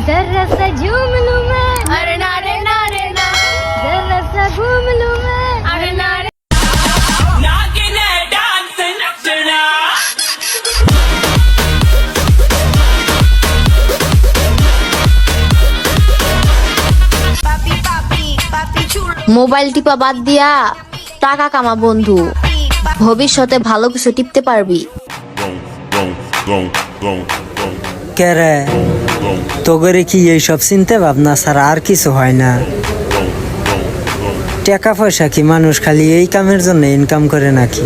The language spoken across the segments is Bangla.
जरा सा झूम लूं मैं, अरे ना रे ना रे ना, जरा सा घूम लूं मैं, अरे ना रे মোবাইল টিপা বাদ দিয়া টাকা কামা বন্ধু, ভবিষ্যতে ভালো কিছু টিপতে পারবি। কেরে তোগরে কি এইসব চিনতে ভাবনা ছাড়া আর কিছু হয় না? টাকা পয়সা কি মানুষ খালি এই কামের জন্য ইনকাম করে নাকি?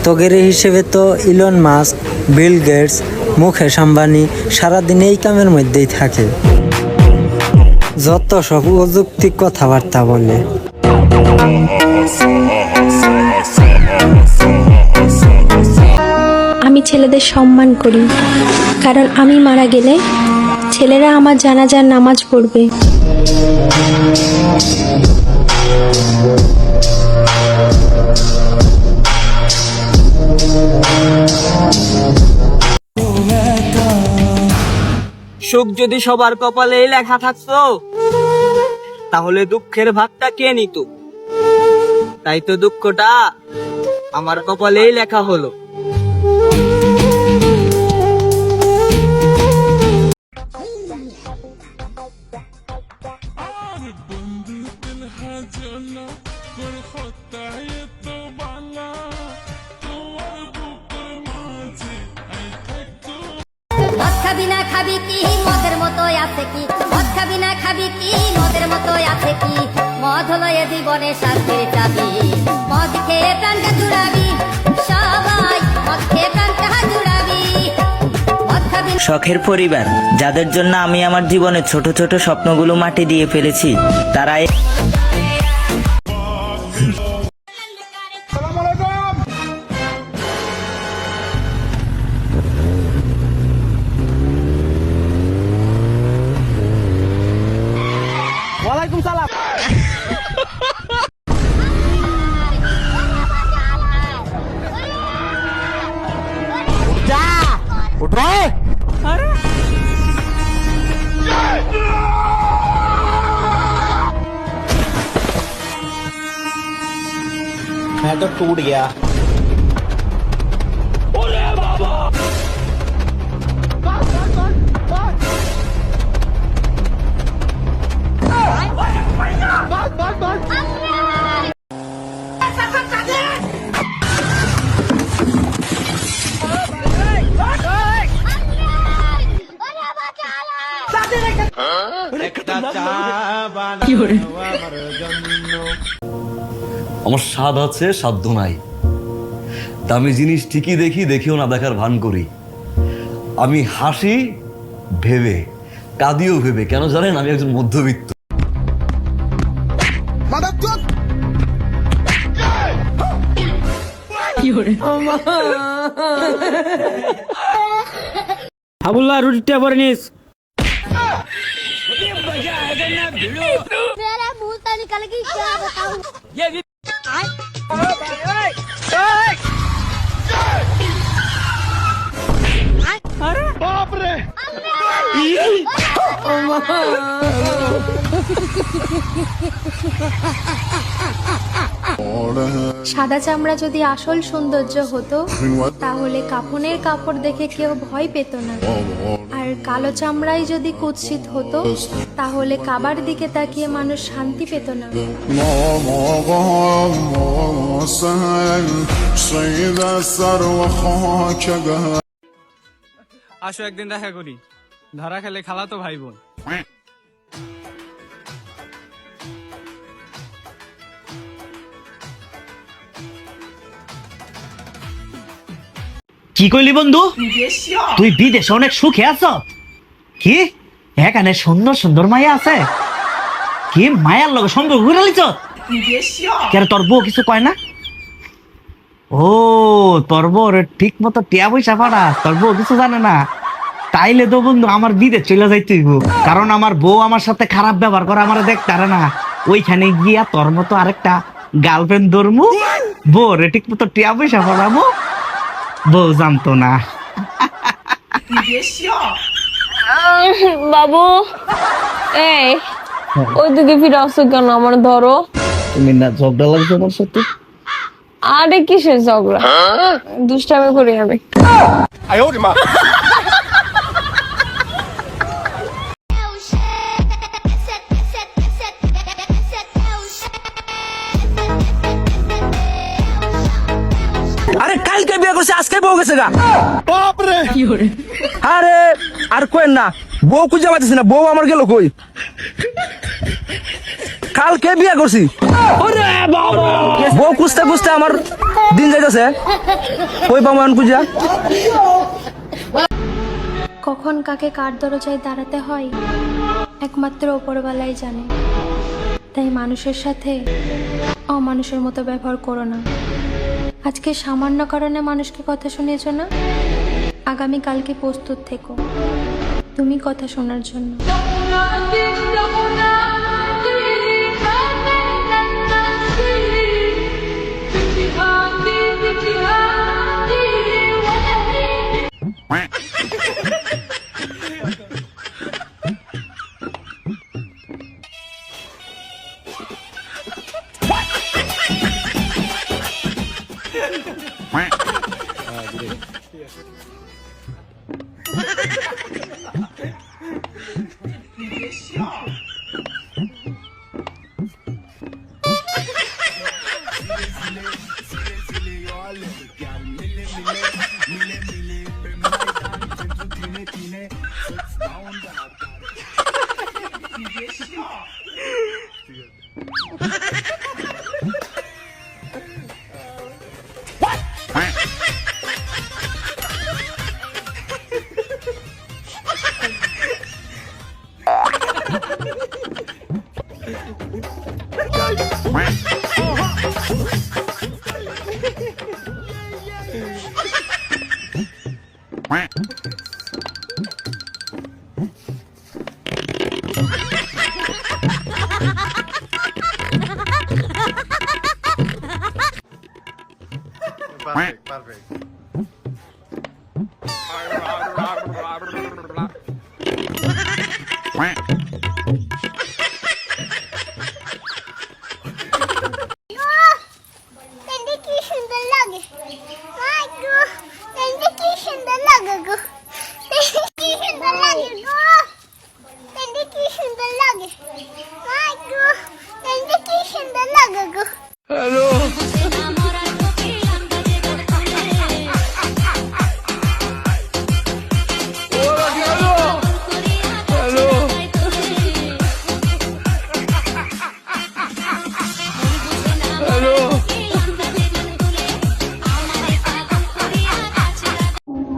তোগেরে হিসেবে তো Elon Musk, Bill Gates, Mukesh Ambani সারাদিন এই কামের মধ্যেই থাকে, যত সব অযৌক্তিক কথাবার্তা বলে। আমি ছেলেদের সম্মান করি, কারণ আমি মারা গেলে ছেলেরা আমার জানাজার নামাজ পড়বে। সুখ যদি সবার কপালেই লেখা থাকতো, তাহলে দুঃখের ভাগটা কে নিত? তাই তো দুঃখটা আমার কপালেই লেখা হলো। মদ খাবি না খাবি কি মদের মতো আছে কি, মদ খাবি না খাবি কি মদের মতো আছে কি, মদ হলো এ জীবনের শান্তির চাবি, মদ খেয়ে প্রাণটা জুড়াবি, সবাই মদ খেয়ে প্রাণটা জুড়াবি, মদ খাবি। শখের পরিবার, যাদের জন্য আমি আমার জীবনের ছোট ছোট স্বপ্নগুলো মাটি দিয়ে ফেলেছি, তারা ওয়ালাইকুম সালাম। मैं तो टूट गया। আমার স্বাদ আছে সাধ্য নাই, দামি জিনিস ঠিকই দেখি, দেখিও না দেখার ভান করি। আমি হাসি ভেবে, কাঁদিও ভেবে। কেন জানেন? আমি একজন মধ্যবিত্ত। আবুল্লাহ রুটিটা পরে নিস। मेरा मुंह से निकल गई, क्या बताऊं? बाप रे! সাদা চামড়া যদি আসল সৌন্দর্য হতো, তাহলে কাফনের কাপড় দেখে কেউ ভয় পেত না। আর কালো চামড়াই যদি কুৎসিত হতো, তাহলে কাবার দিকে তাকিয়ে মানুষ শান্তি পেত না। আসো একদিন দেখা করি, ধরা খেলে খালাতো ভাই বোন। কি কইলি বন্ধু? তুই বিদেশে অনেক সুখে আছো? কি এখানে সুন্দর সুন্দর মায়া আছে? কি মায়ার লগে সম্পর্ক করে লিছ? কেন তোর বউ কিছু কয় না? ও তোর বউ ঠিক মতো টিয়া পয়সা পাঠা, তোর বউ কিছু জানে না? তাইলে তো বন্ধু আমার বিদেশ চলে যাইতে হইব, কারণ আমার বউ আমার সাথে খারাপ ব্যবহার করে, আমার দেখতে পারে না। ওইখানে গিয়া তোর মতো আরেকটা গার্লফ্রেন্ড ধরমু, বউ রে ঠিক মতো টিয়া পয়সা পাঠাবো, বউ জানতো না। বাবু এই ওইদিকে ফিরে আসছো কেন? আমার ধরো। তুমি না ঝগড়া লাগছে আমার সাথে? আরে কিসের ঝগড়া, দুষ্টামি করি আমি। 哎呦我的妈！ আরে কালকে বিয়ে করছে, আজকে বউ গেছে গা। बाप रे আরে আর কই না, বউ খুঁজে পাচ্ছিস না, বউ আমার গেল কই? কালকে বিয়ে করছি, বউ খুঁজতে খুঁজতে আমার দিন যাইতেছে, কই পাবো এখন খুঁজা? কখন কাকে কার দরজায় দাঁড়াতে হয় একমাত্র ওপরওয়ালাই জানে। তাই মানুষের সাথে অমানুষের মতো ব্যবহার করো না। আজকে সামান্য কারণে মানুষকে কথা শুনিয়েছো না, আগামীকালকে প্রস্তুত থেকো তুমি কথা শোনার জন্য।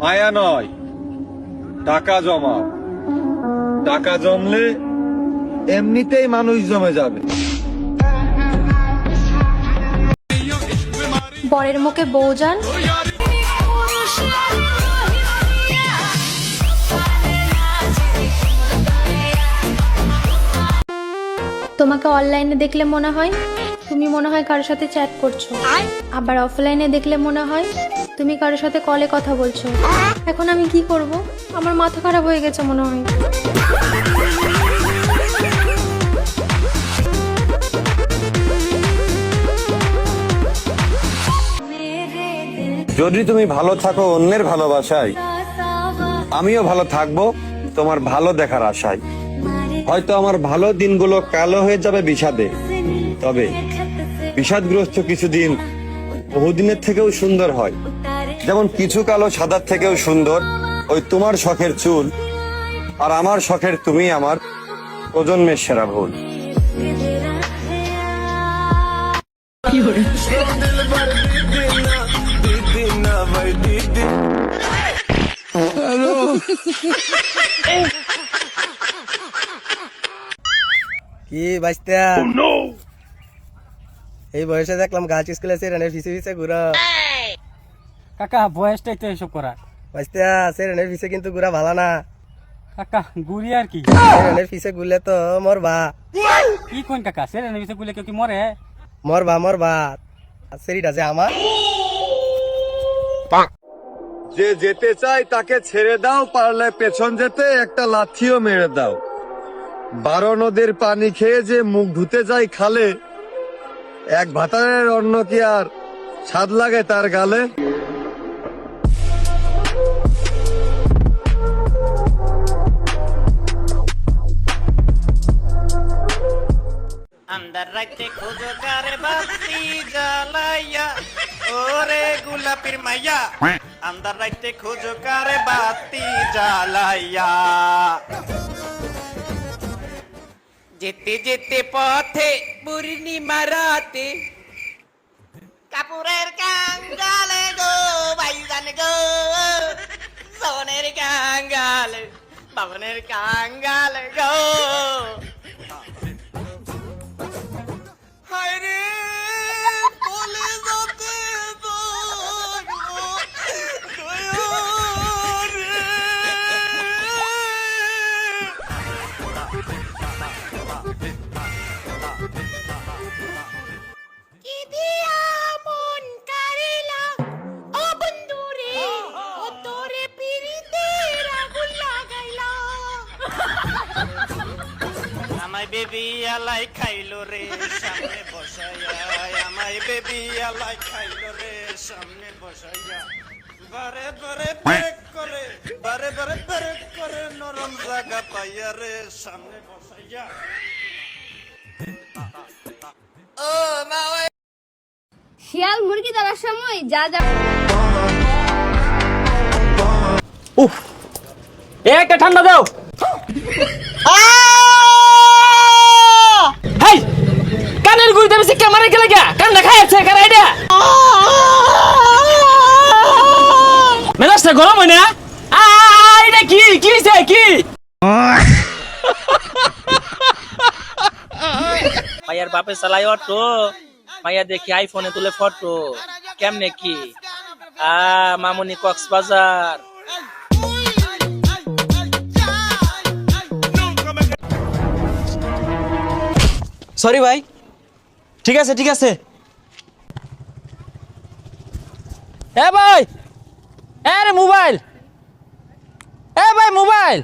মায়া নয়, টাকা জমাও। টাকা জমলে এমনিতেই মানুষ জমে যাবে। বরের মুখে বউ যান, তোমাকে অনলাইনে দেখলে মনে হয় তুমি কারোর সাথে চ্যাট করছো, আবার অফলাইনে দেখলে মনে হয় তুমি কারোর সাথে কলে কথা বলছো। এখন আমি কি করব? আমার মাথা খারাপ হয়ে গেছে মনে হয়। যদি তুমি ভালো থাকো অন্যের ভালোবাসায়, আমিও ভালো থাকবো তোমার ভালো দেখার আশায়। হয়তো আমার ভালো দিনগুলো কালো হয়ে যাবে বিষাদে, তবে বিষাদগ্রস্ত কিছুদিন বহুদিনের থেকেও সুন্দর হয়। যেমন কিছু কালো সাদার থেকেও সুন্দর ওই তোমার শখের চুল, আর আমার শখের তুমি আমার প্রজন্মের সেরা ভুল। কি বাইস্তা, এই বয়সে দেখলাম গার্লস স্কুলে সেরেনের পিছে পিছে ঘুরা। কাকা বয়সটাই তো এসব করা। বাইস্তা সেরেনের পিছে কিন্তু ঘুরা ভালো না। কাকা গুড়ি আর কি, সেরেনের পিছে ঘুরলে তো মরবা। কি কোন কাকা, সেরেনের পিছে গুলে কেউ কি মরে? মরবা সেরিটা যে আমার। যে যেতে চায় তাকে ছেড়ে দাও, পারলে পেছন যেতে একটা লাথিও মেরে দাও। 12 নদীর পানি খেয়ে যে মুখ ধুতে যায় খালে, এক ভাতারের অন্ন কি আর স্বাদ লাগে তার গালে? আন্দার রাইতে খোঁজো কারে বাতি জ্বালাইয়া, ওরে গোলাপির মাইয়া, আন্দার রাইতে খোঁজো কারে বাতি জ্বালাইয়া। যেতে যেতে পথে পূর্ণিমা রাতে, কাপুরের কাঙ্গালে গো ভাইজান গো, সোনের কাঙ্গালে, বাবনের কাঙ্গালে গো। হায়রে বলে যেতে কি দিয়া মন কারিলা ও বন্ধু রে, ও তোরে পিরিতের আগুন লাগাইলা। আমায় বেবি আলাই খাইলো রে সামনে বসাইয়া, আমায় বেবি আলাই খাইলো রে সামনে বসাইয়া। বারে বারে ব্রেক করে, বারে বারে ব্রেক করে, নরম জায়গা পাইয়া রে সামনে বসাইয়া। ও মা শিয়াল মুরগি ধরার সময় যা যা উফ, একটা ঠান্ডা দাও। হেই, কানের গুড়িতে বেশি ক্যামেরা গেলে গা, কান্না খাইছে কারা এটা? মেজাজটা গরম হয় না? এটা কি কি হইছে কি? মাইয়ার বাপে চালাই অটো, মাইয়া দেখি আইফোনে তুলে ফটো, কেমনে কি? মামুনি কক্সবাজার। সরি ভাই, ঠিক আছে ঠিক আছে। এ ভাই, আরে মোবাইল, এ ভাই মোবাইল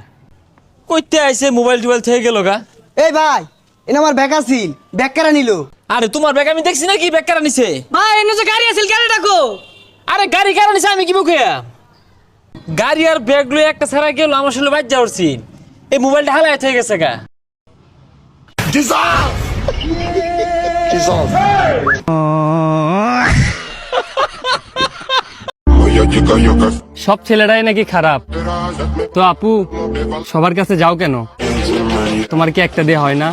কইতে আইছে, মোবাইল টোবাইল থেকে গেল গা। এই ভাই, এনে আমার ব্যাগ আছিল, ব্যাগ কারা নিল? আরে তোমার ব্যাগ আমি দেখছি নাকি ব্যাগ কারা নিছে? ভাই এনে যে গাড়ি আছিল, গাড়ি ডাকো। আরে গাড়ি কারা নিছে আমি কি বুকে? গাড়ি আর ব্যাগ লয়ে একটা ছাড়া গেল, আমার আসলে বাইর যাওয়ারছি, এই মোবাইলটা হালায় থেকে গেছে গা। সব ছেলেরাই নাকি খারাপ, তো আপু সবার কাছে যাও কেন? তোমার কি একটা দেয়া হয় না?